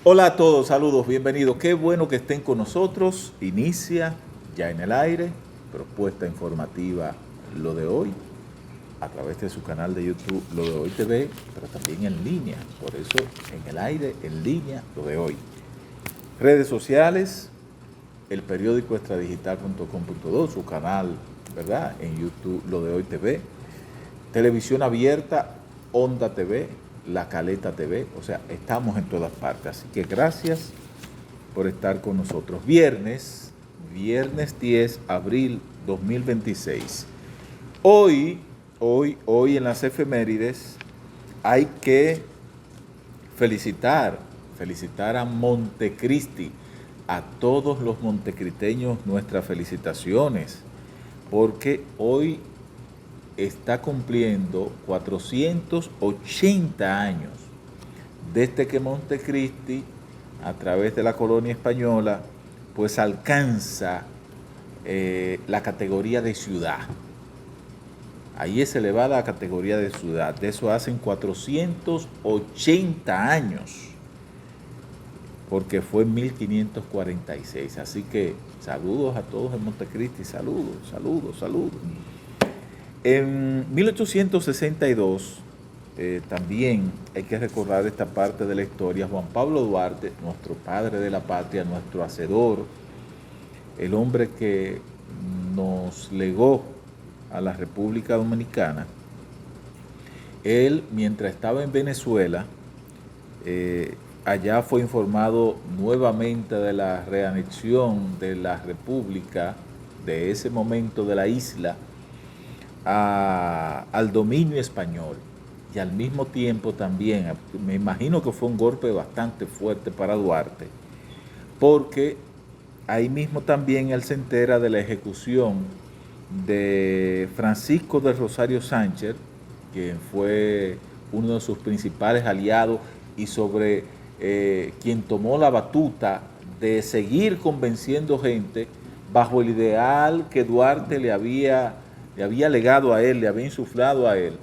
Hola a todos, saludos, bienvenidos. Qué bueno que estén con nosotros. Inicia ya en el aire, propuesta informativa Lo de Hoy, a través de su canal de YouTube Lo de Hoy TV, pero también en línea. Por eso en el aire, en línea, Lo de Hoy. Redes sociales, el periódico extradigital.com.do, su canal, ¿verdad? En YouTube Lo de Hoy TV. Televisión abierta, Onda TV, La Caleta TV, o sea, estamos en todas partes. Así que gracias por estar con nosotros. Viernes 10 de abril 2026. Hoy en las efemérides hay que felicitar a Montecristi, a todos los montecriteños nuestras felicitaciones, porque hoy está cumpliendo 480 años desde que Montecristi, a través de la colonia española, pues alcanza la categoría de ciudad. Ahí es elevada a categoría de ciudad. De eso hacen 480 años, porque fue en 1546. Así que saludos a todos en Montecristi, saludos. En 1862, también hay que recordar esta parte de la historia. Juan Pablo Duarte, nuestro padre de la patria, nuestro hacedor, el hombre que nos legó a la República Dominicana, él, mientras estaba en Venezuela, allá fue informado nuevamente de la reanexión de la República, de ese momento de la isla, al dominio español. Y al mismo tiempo también, me imagino que fue un golpe bastante fuerte para Duarte, porque ahí mismo también él se entera de la ejecución de Francisco de Rosario Sánchez, quien fue uno de sus principales aliados y sobre quien tomó la batuta de seguir convenciendo gente bajo el ideal que Duarte le había legado a él, le había insuflado a él,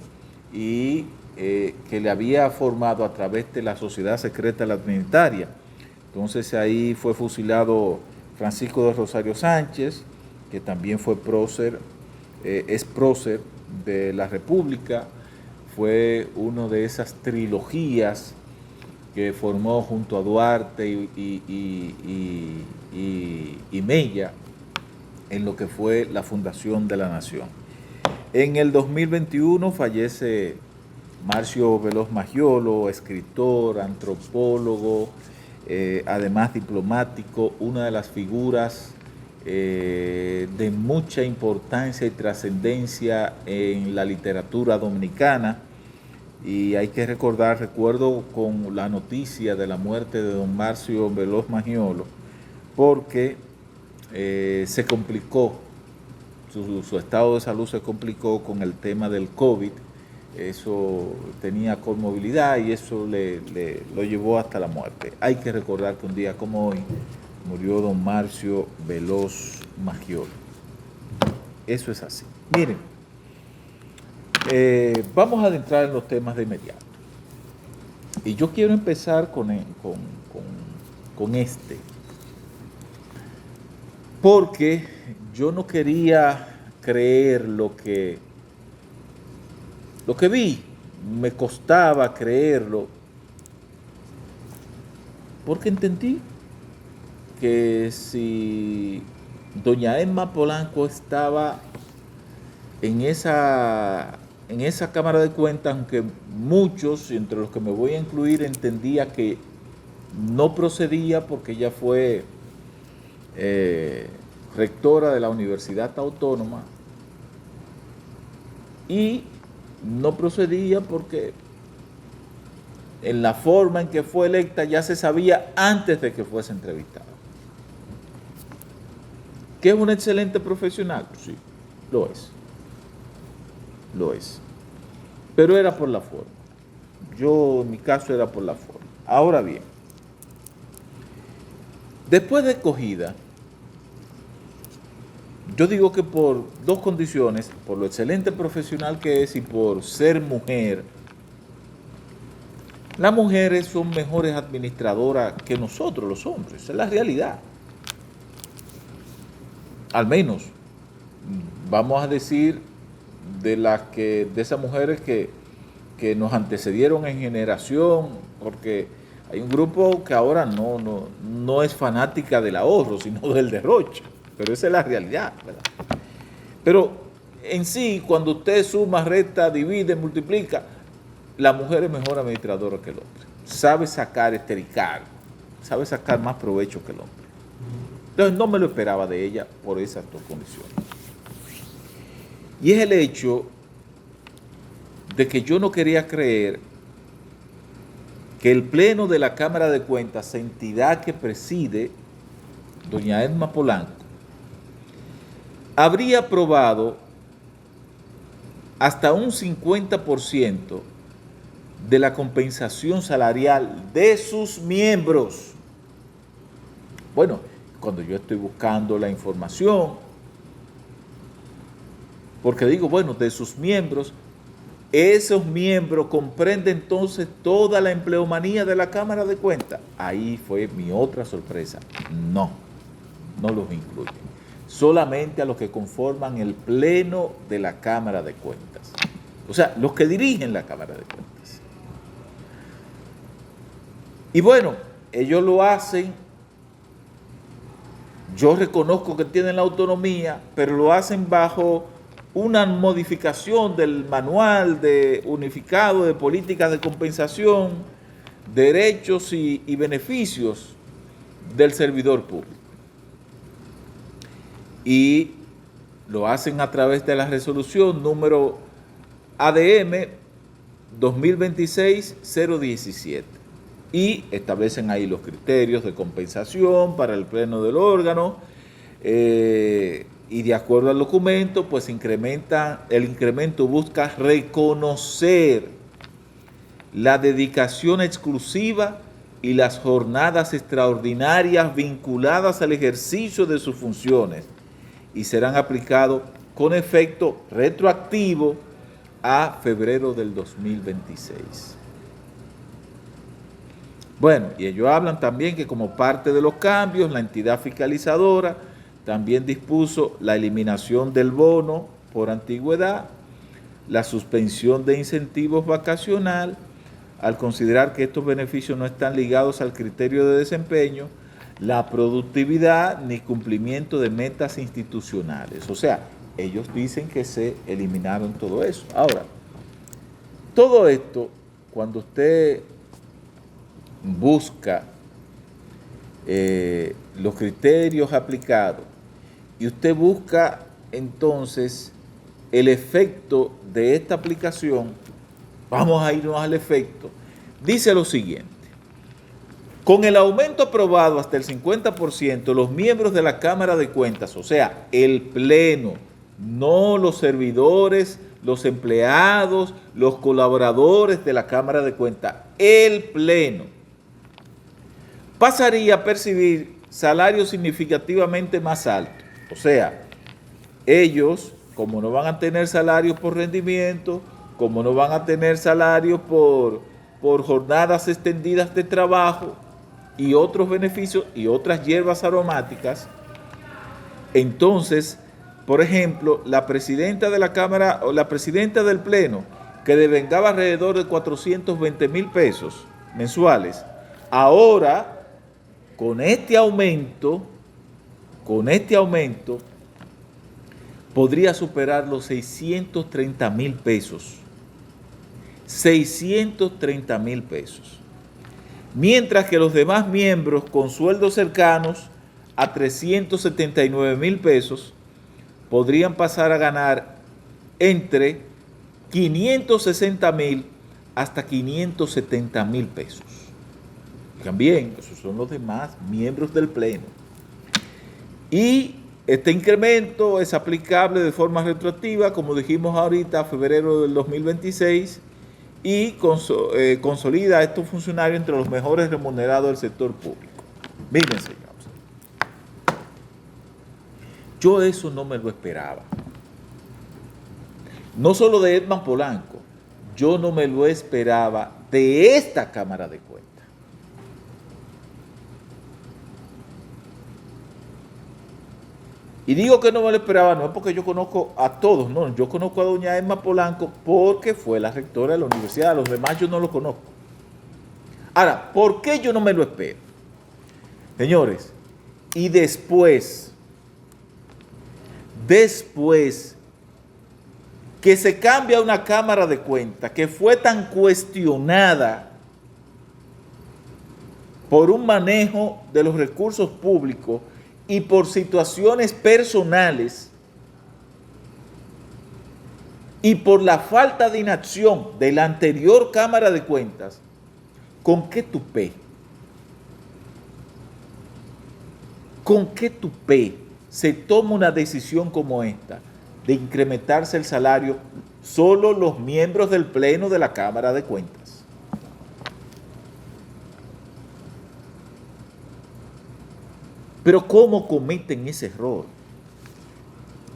y que le había formado a través de la Sociedad Secreta Trinitaria. Entonces ahí fue fusilado Francisco de Rosario Sánchez, que también fue prócer, es prócer de la República, fue una de esas trilogías que formó junto a Duarte y Mella en lo que fue la fundación de la nación. En el 2021 fallece Marcio Veloz Maggiolo, escritor, antropólogo, además diplomático, una de las figuras de mucha importancia y trascendencia en la literatura dominicana. Y hay que recuerdo con la noticia de la muerte de don Marcio Veloz Maggiolo, porque se complicó, su estado de salud se complicó con el tema del COVID. Eso tenía comorbilidad y eso lo llevó hasta la muerte. Hay que recordar que un día como hoy murió don Marcio Veloz Maggiolo. Eso es así. Miren, vamos a adentrar en los temas de inmediato. Y yo quiero empezar con este, porque yo no quería creer lo que vi, me costaba creerlo, porque entendí que si doña Emma Polanco estaba en esa Cámara de Cuentas, aunque muchos, entre los que me voy a incluir, entendía que no procedía porque ella fue rectora de la Universidad Autónoma, y no procedía porque en la forma en que fue electa ya se sabía antes de que fuese entrevistada. ¿Que es una excelente profesional? Sí, lo es. Lo es. Pero era por la forma. Yo, en mi caso, era por la forma. Ahora bien, después de escogida, yo digo que por dos condiciones, por lo excelente profesional que es y por ser mujer, Las mujeres son mejores administradoras que nosotros, los hombres. Esa es la realidad. Al menos, vamos a decir, de esas mujeres que nos antecedieron en generación, porque hay un grupo que ahora no es fanática del ahorro, sino del derroche. Pero esa es la realidad, ¿verdad? Pero en sí, cuando usted suma, resta, divide, multiplica, la mujer es mejor administradora que el hombre. Sabe sacar, estericar, sabe sacar más provecho que el hombre. Entonces no me lo esperaba de ella por esas dos condiciones. Y es el hecho de que yo no quería creer que el Pleno de la Cámara de Cuentas, entidad que preside doña Edma Polanco, habría aprobado hasta un 50% de la compensación salarial de sus miembros. Bueno, cuando yo estoy buscando la información, porque digo, bueno, de sus miembros, esos miembros comprenden entonces toda la empleomanía de la Cámara de Cuentas. Ahí fue mi otra sorpresa. No los incluyen. Solamente a los que conforman el Pleno de la Cámara de Cuentas. O sea, los que dirigen la Cámara de Cuentas. Y bueno, ellos lo hacen. Yo reconozco que tienen la autonomía, pero lo hacen bajo una modificación del manual unificado de políticas de compensación, derechos y beneficios del servidor público. Y lo hacen a través de la resolución número ADM 2026-017. Y establecen ahí los criterios de compensación para el pleno del órgano, y de acuerdo al documento, pues el incremento busca reconocer la dedicación exclusiva y las jornadas extraordinarias vinculadas al ejercicio de sus funciones y serán aplicados con efecto retroactivo a febrero del 2026. Bueno, y ellos hablan también que como parte de los cambios, la entidad fiscalizadora también dispuso la eliminación del bono por antigüedad, la suspensión de incentivos vacacional, al considerar que estos beneficios no están ligados al criterio de desempeño, la productividad ni cumplimiento de metas institucionales. O sea, ellos dicen que se eliminaron todo eso. Ahora, todo esto, cuando usted busca los criterios aplicados y usted busca entonces el efecto de esta aplicación, vamos a irnos al efecto. Dice lo siguiente: con el aumento aprobado hasta el 50%, los miembros de la Cámara de Cuentas, o sea, el Pleno, no los servidores, los empleados, los colaboradores de la Cámara de Cuentas, el Pleno, pasaría a percibir salarios significativamente más altos. O sea, ellos, como no van a tener salarios por rendimiento, como no van a tener salarios por jornadas extendidas de trabajo y otros beneficios y otras hierbas aromáticas, entonces, por ejemplo, la presidenta de la Cámara o la presidenta del Pleno, que devengaba alrededor de 420,000 pesos mensuales, ahora, con este aumento, podría superar los 630,000 pesos. 630,000 pesos. Mientras que los demás miembros con sueldos cercanos a 379,000 pesos podrían pasar a ganar entre 560,000 hasta 570,000 pesos. También, esos son los demás miembros del Pleno. Y este incremento es aplicable de forma retroactiva, como dijimos ahorita, a febrero del 2026, y consolida a estos funcionarios entre los mejores remunerados del sector público. Miren, señores, yo eso no me lo esperaba. No solo de Edma Polanco, yo no me lo esperaba de esta Cámara de Cuentas. Y digo que no me lo esperaba, no es porque yo conozco a todos, no, yo conozco a doña Emma Polanco porque fue la rectora de la universidad, a los demás yo no lo conozco. Ahora, ¿por qué yo no me lo espero? Señores, y después que se cambia una Cámara de Cuentas que fue tan cuestionada por un manejo de los recursos públicos y por situaciones personales y por la falta de inacción de la anterior Cámara de Cuentas, ¿con qué tupé? ¿Con qué tupé se toma una decisión como esta de incrementarse el salario solo los miembros del Pleno de la Cámara de Cuentas? Pero ¿cómo cometen ese error?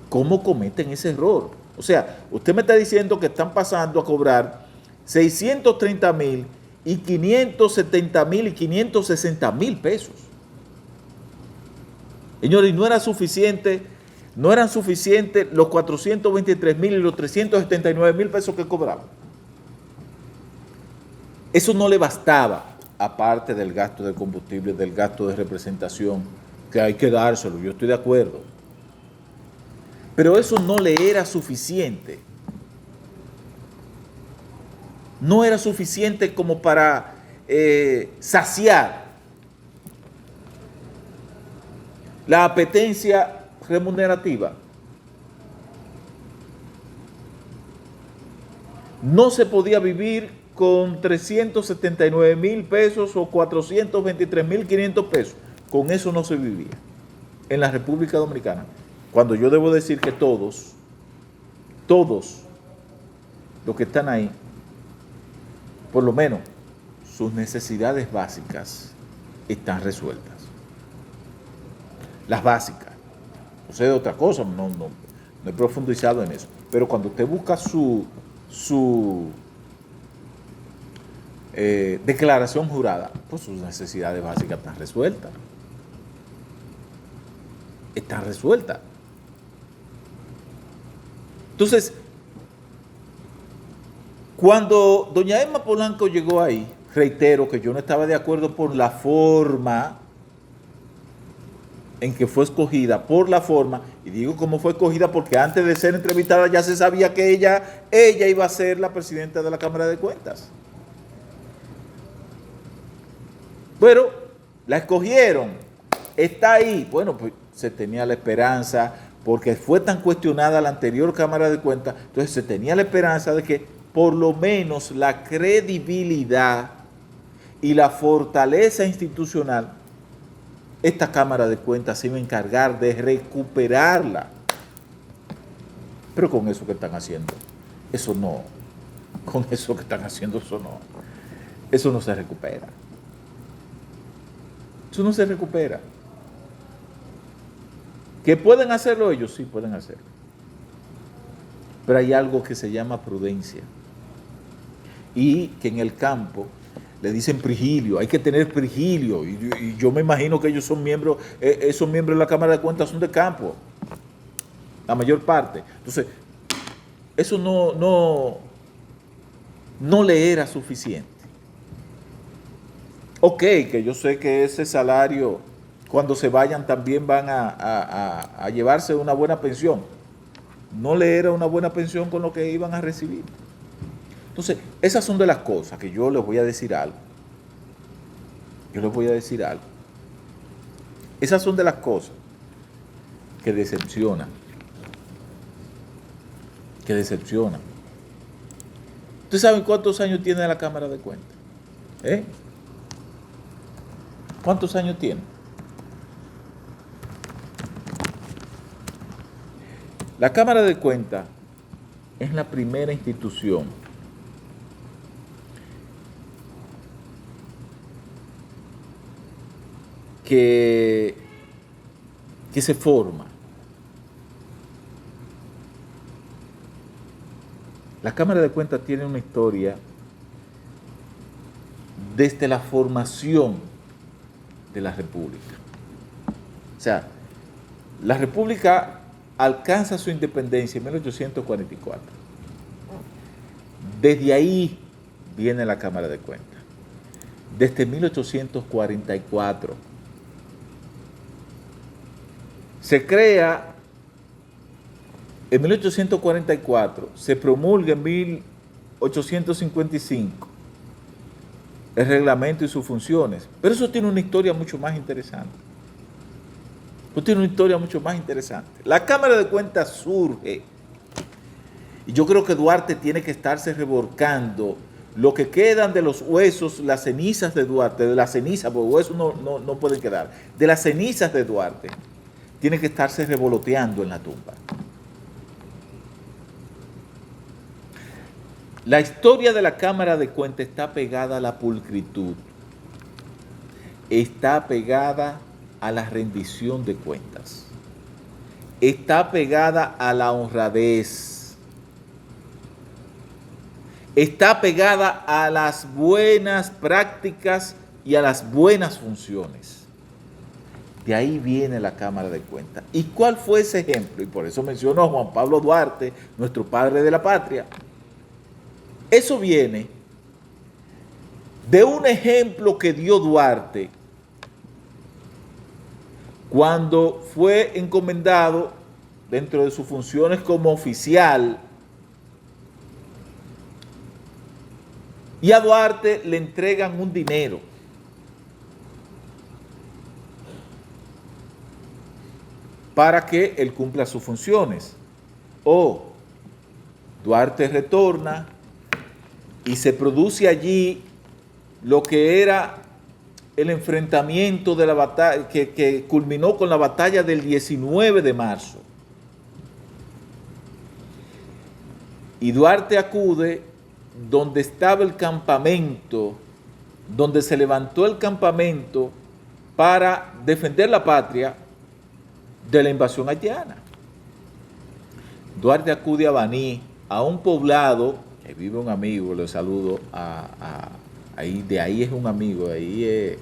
¿Cómo cometen ese error? O sea, usted me está diciendo que están pasando a cobrar 630,000 y 570,000 y 560,000 pesos. Señores, y no eran suficientes los 423,000 y los 379,000 pesos que cobraban. Eso no le bastaba, aparte del gasto de combustible, del gasto de representación, que hay que dárselo, yo estoy de acuerdo. Pero eso no le era suficiente. No era suficiente como para saciar la apetencia remunerativa. No se podía vivir con 379,000 pesos o 423,500 pesos. Con eso no se vivía en la República Dominicana. Cuando yo debo decir que todos los que están ahí, por lo menos sus necesidades básicas están resueltas. Las básicas. No sé de otra cosa, no he profundizado en eso. Pero cuando usted busca su declaración jurada, pues sus necesidades básicas están resueltas. Están resueltas. Entonces, cuando doña Emma Polanco llegó ahí, reitero que yo no estaba de acuerdo por la forma en que fue escogida, y digo cómo fue escogida porque antes de ser entrevistada ya se sabía que ella iba a ser la presidenta de la Cámara de Cuentas. Pero la escogieron, está ahí. Bueno, pues se tenía la esperanza, porque fue tan cuestionada la anterior Cámara de Cuentas, entonces se tenía la esperanza de que por lo menos la credibilidad y la fortaleza institucional, esta Cámara de Cuentas se iba a encargar de recuperarla. Pero con eso que están haciendo, eso no. Con eso que están haciendo, eso no. Eso no se recupera. Eso no se recupera. ¿Que pueden hacerlo ellos? Sí, pueden hacerlo. Pero hay algo que se llama prudencia. Y que en el campo le dicen prigilio, hay que tener prigilio. Y yo me imagino que ellos son miembros, esos miembros de la Cámara de Cuentas son de campo, la mayor parte. Entonces, eso no le era suficiente. Ok, que yo sé que ese salario, cuando se vayan, también van a llevarse una buena pensión. No le era una buena pensión con lo que iban a recibir. Entonces, esas son de las cosas que yo les voy a decir algo. Esas son de las cosas que decepcionan. ¿Ustedes saben cuántos años tiene la Cámara de Cuentas? ¿Cuántos años tiene? La Cámara de Cuentas es la primera institución que se forma. La Cámara de Cuentas tiene una historia desde la formación de la República. O sea, la República alcanza su independencia en 1844. Desde ahí viene la Cámara de Cuentas. Desde 1844 se crea, en 1844 se promulga en 1855 el reglamento y sus funciones, pero eso tiene una historia mucho más interesante. La Cámara de Cuentas surge, y yo creo que Duarte tiene que estarse revolcando lo que quedan de los huesos, las cenizas de Duarte, de las cenizas, porque huesos no pueden quedar, de las cenizas de Duarte, tiene que estarse revoloteando en la tumba. La historia de la Cámara de Cuentas está pegada a la pulcritud, está pegada a la rendición de cuentas, está pegada a la honradez, está pegada a las buenas prácticas y a las buenas funciones. De ahí viene la Cámara de Cuentas. ¿Y cuál fue ese ejemplo? Y por eso mencionó a Juan Pablo Duarte, nuestro padre de la patria. Eso viene de un ejemplo que dio Duarte cuando fue encomendado dentro de sus funciones como oficial, y a Duarte le entregan un dinero para que él cumpla sus funciones. Duarte retorna y se produce allí lo que era el enfrentamiento de la batalla, que culminó con la batalla del 19 de marzo. Y Duarte acude donde estaba el campamento, donde se levantó el campamento para defender la patria de la invasión haitiana. Duarte acude a Baní, a un poblado, que vive un amigo, le saludo, ahí, de ahí es un amigo, ahí es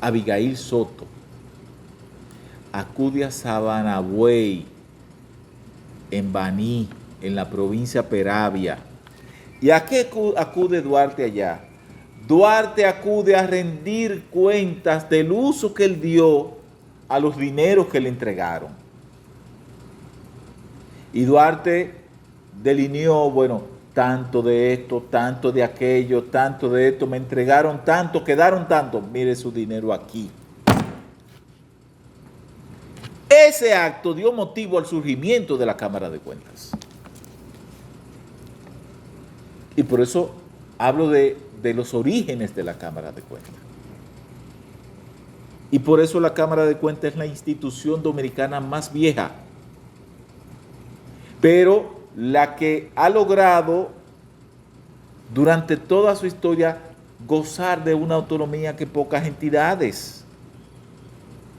Abigail Soto. Acude a Sabanabuey, en Baní, en la provincia Peravia. ¿Y a qué acude Duarte allá? Duarte acude a rendir cuentas del uso que él dio a los dineros que le entregaron. Y Duarte delineó, bueno, tanto de esto, tanto de aquello, tanto de esto, me entregaron tanto, quedaron tanto, mire su dinero aquí. Ese acto dio motivo al surgimiento de la Cámara de Cuentas. Y por eso hablo de los orígenes de la Cámara de Cuentas. Y por eso la Cámara de Cuentas es la institución dominicana más vieja, pero la que ha logrado durante toda su historia gozar de una autonomía que pocas entidades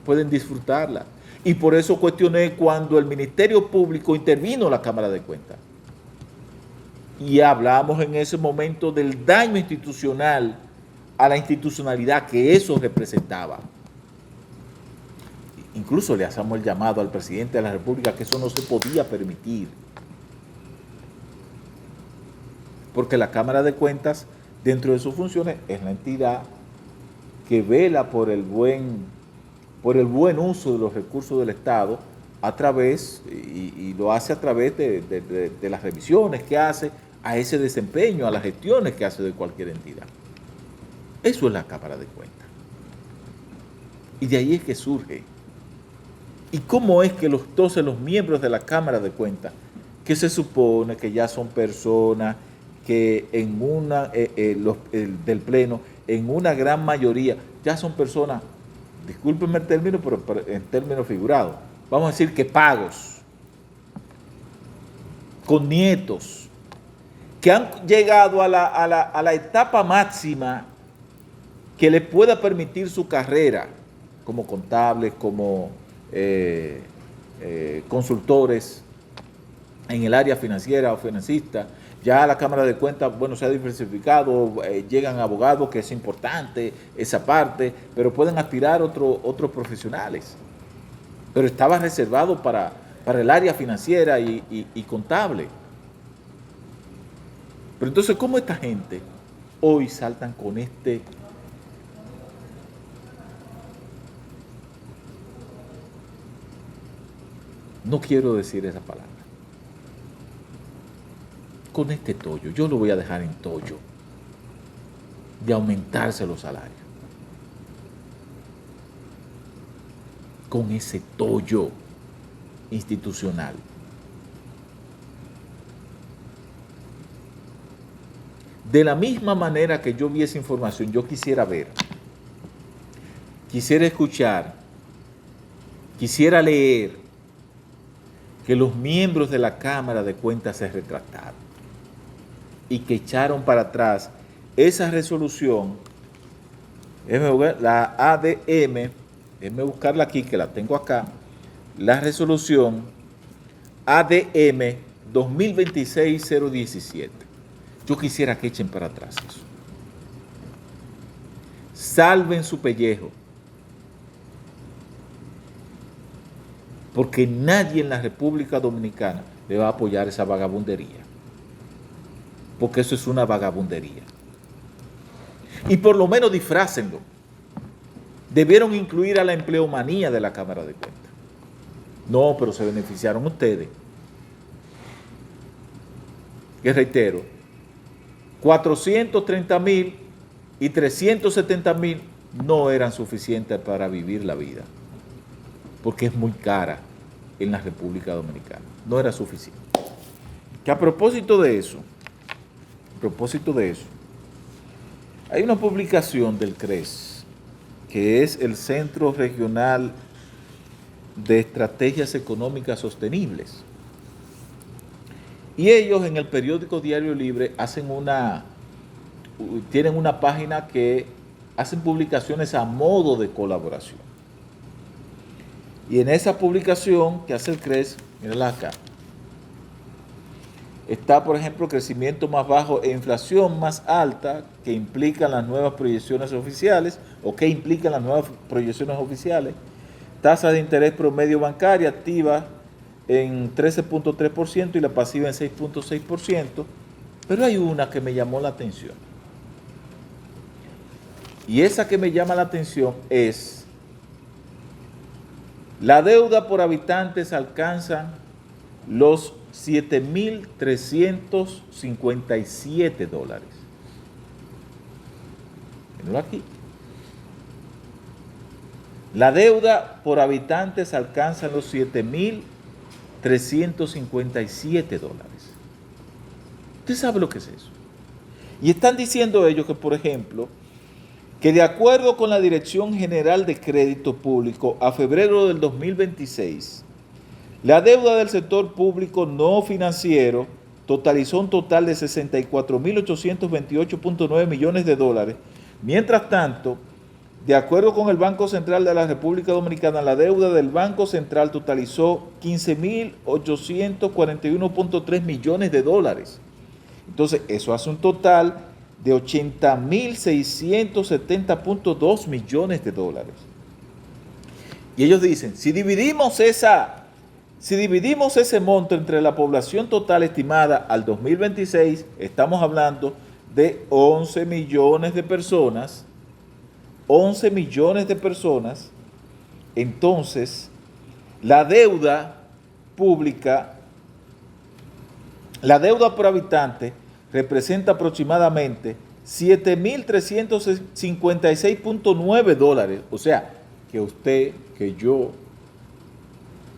pueden disfrutarla. Y por eso cuestioné cuando el Ministerio Público intervino en la Cámara de Cuentas. Y hablamos en ese momento del daño institucional a la institucionalidad que eso representaba. Incluso le hacemos el llamado al presidente de la República que eso no se podía permitir. Porque la Cámara de Cuentas, dentro de sus funciones, es la entidad que vela por el buen uso de los recursos del Estado a través, y lo hace a través de las revisiones que hace a ese desempeño, a las gestiones que hace de cualquier entidad. Eso es la Cámara de Cuentas. Y de ahí es que surge. ¿Y cómo es que entonces los miembros de la Cámara de Cuentas, que se supone que ya son personas que en del Pleno, en una gran mayoría, ya son personas, discúlpenme el término, pero en términos figurados, vamos a decir que pagos, con nietos, que han llegado a la etapa máxima que les pueda permitir su carrera como contables, como consultores, en el área financiera o financista. Ya la Cámara de Cuentas, bueno, se ha diversificado, llegan abogados, que es importante esa parte, pero pueden aspirar otros profesionales. Pero estaba reservado para el área financiera y contable. Pero entonces, ¿cómo esta gente hoy saltan con este? No quiero decir esa palabra. Con este tollo, yo lo voy a dejar en tollo, de aumentarse los salarios. Con ese tollo institucional. De la misma manera que yo vi esa información, yo quisiera ver, quisiera escuchar, quisiera leer que los miembros de la Cámara de Cuentas se retractaron y que echaron para atrás esa resolución, la ADM, déjenme buscarla aquí que la tengo acá, la resolución ADM 2026-017. Yo quisiera que echen para atrás eso. Salven su pellejo. Porque nadie en la República Dominicana le va a apoyar esa vagabundería. Porque eso es una vagabundería. Y por lo menos disfrácenlo. Debieron incluir a la empleomanía de la Cámara de Cuentas. No, pero se beneficiaron ustedes. Que reitero, 430,000 y 370,000 no eran suficientes para vivir la vida. Porque es muy cara en la República Dominicana. No era suficiente. Que a propósito de eso, hay una publicación del CRES, que es el Centro Regional de Estrategias Económicas Sostenibles. Y ellos en el periódico Diario Libre tienen una página que hacen publicaciones a modo de colaboración. Y en esa publicación que hace el CRES, mírenla acá, está, por ejemplo, crecimiento más bajo e inflación más alta que implican las nuevas proyecciones oficiales, tasa de interés promedio bancaria activa en 13.3% y la pasiva en 6.6%, pero hay una que me llamó la atención. Y esa que me llama la atención es: la deuda por habitantes alcanza los $7,357. Mírenlo aquí. La deuda por habitantes alcanza los $7,357. ¿Usted sabe lo que es eso? Y están diciendo ellos que, por ejemplo, que de acuerdo con la Dirección General de Crédito Público, a febrero del 2026, la deuda del sector público no financiero totalizó un total de 64.828.9 millones de dólares. Mientras tanto, de acuerdo con el Banco Central de la República Dominicana, la deuda del Banco Central totalizó 15.841.3 millones de dólares. Entonces, eso hace un total de 80.670.2 millones de dólares. Y ellos dicen, si dividimos ese monto entre la población total estimada al 2026, estamos hablando de 11 millones de personas. 11 millones de personas. Entonces, la deuda pública, la deuda por habitante representa aproximadamente 7.356.9 dólares. O sea, que usted, que yo,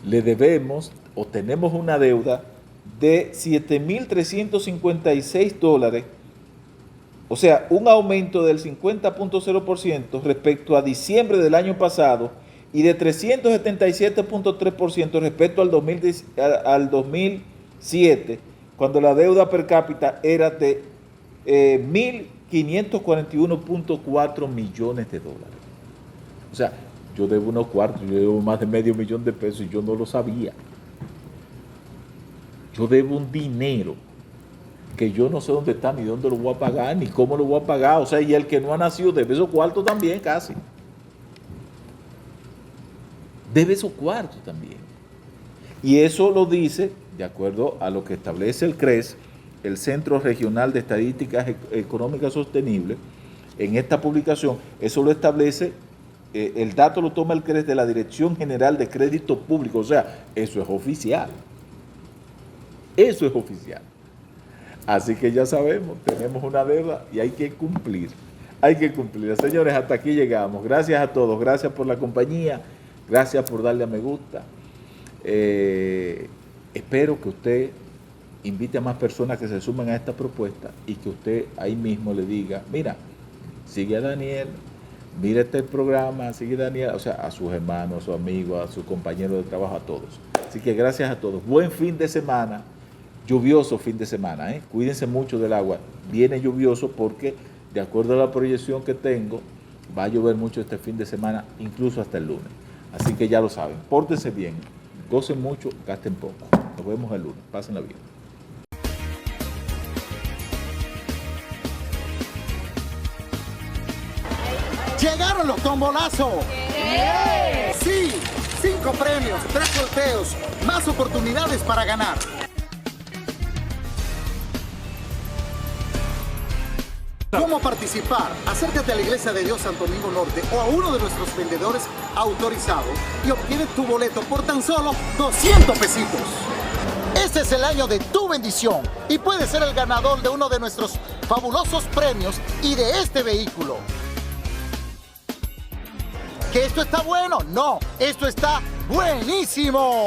le debemos o tenemos una deuda de 7.356 dólares. O sea, un aumento del 50.0% respecto a diciembre del año pasado y de 377.3% respecto al 2007, cuando la deuda per cápita era de 1.541.4 millones de dólares. O sea, yo debo unos cuartos, yo debo más de $500,000 y yo no lo sabía. Yo debo un dinero que yo no sé dónde está, ni dónde lo voy a pagar, ni cómo lo voy a pagar. O sea, y el que no ha nacido debe esos cuartos también, casi. Debe esos cuartos también. Y eso lo dice, de acuerdo a lo que establece el CRES, el Centro Regional de Estadísticas Económicas Sostenibles, en esta publicación, eso lo establece, el dato lo toma el CRES de la Dirección General de Crédito Público, o sea, eso es oficial. Eso es oficial. Así que ya sabemos, tenemos una deuda y hay que cumplir. Hay que cumplir. Señores, hasta aquí llegamos. Gracias a todos, gracias por la compañía, gracias por darle a me gusta. Espero que usted invite a más personas que se sumen a esta propuesta y que usted ahí mismo le diga, mira, sigue a Daniel, mira este programa, sigue a Daniel, o sea, a sus hermanos, a sus amigos, a sus compañeros de trabajo, a todos. Así que gracias a todos. Buen fin de semana, lluvioso fin de semana, ¿eh? Cuídense mucho del agua. Viene lluvioso porque, de acuerdo a la proyección que tengo, va a llover mucho este fin de semana, incluso hasta el lunes. Así que ya lo saben, pórtense bien, gocen mucho, gasten poco. Nos vemos el lunes, pásenla bien. ¡Llegaron los tombolazos! ¡Sí! 5 premios, 3 sorteos, más oportunidades para ganar. ¿Cómo participar? Acércate a la Iglesia de Dios Santo Domingo Norte o a uno de nuestros vendedores autorizados y obtienes tu boleto por tan solo 200 pesitos. Este es el año de tu bendición y puedes ser el ganador de uno de nuestros fabulosos premios y de este vehículo. ¿Que esto está bueno? No, esto está buenísimo.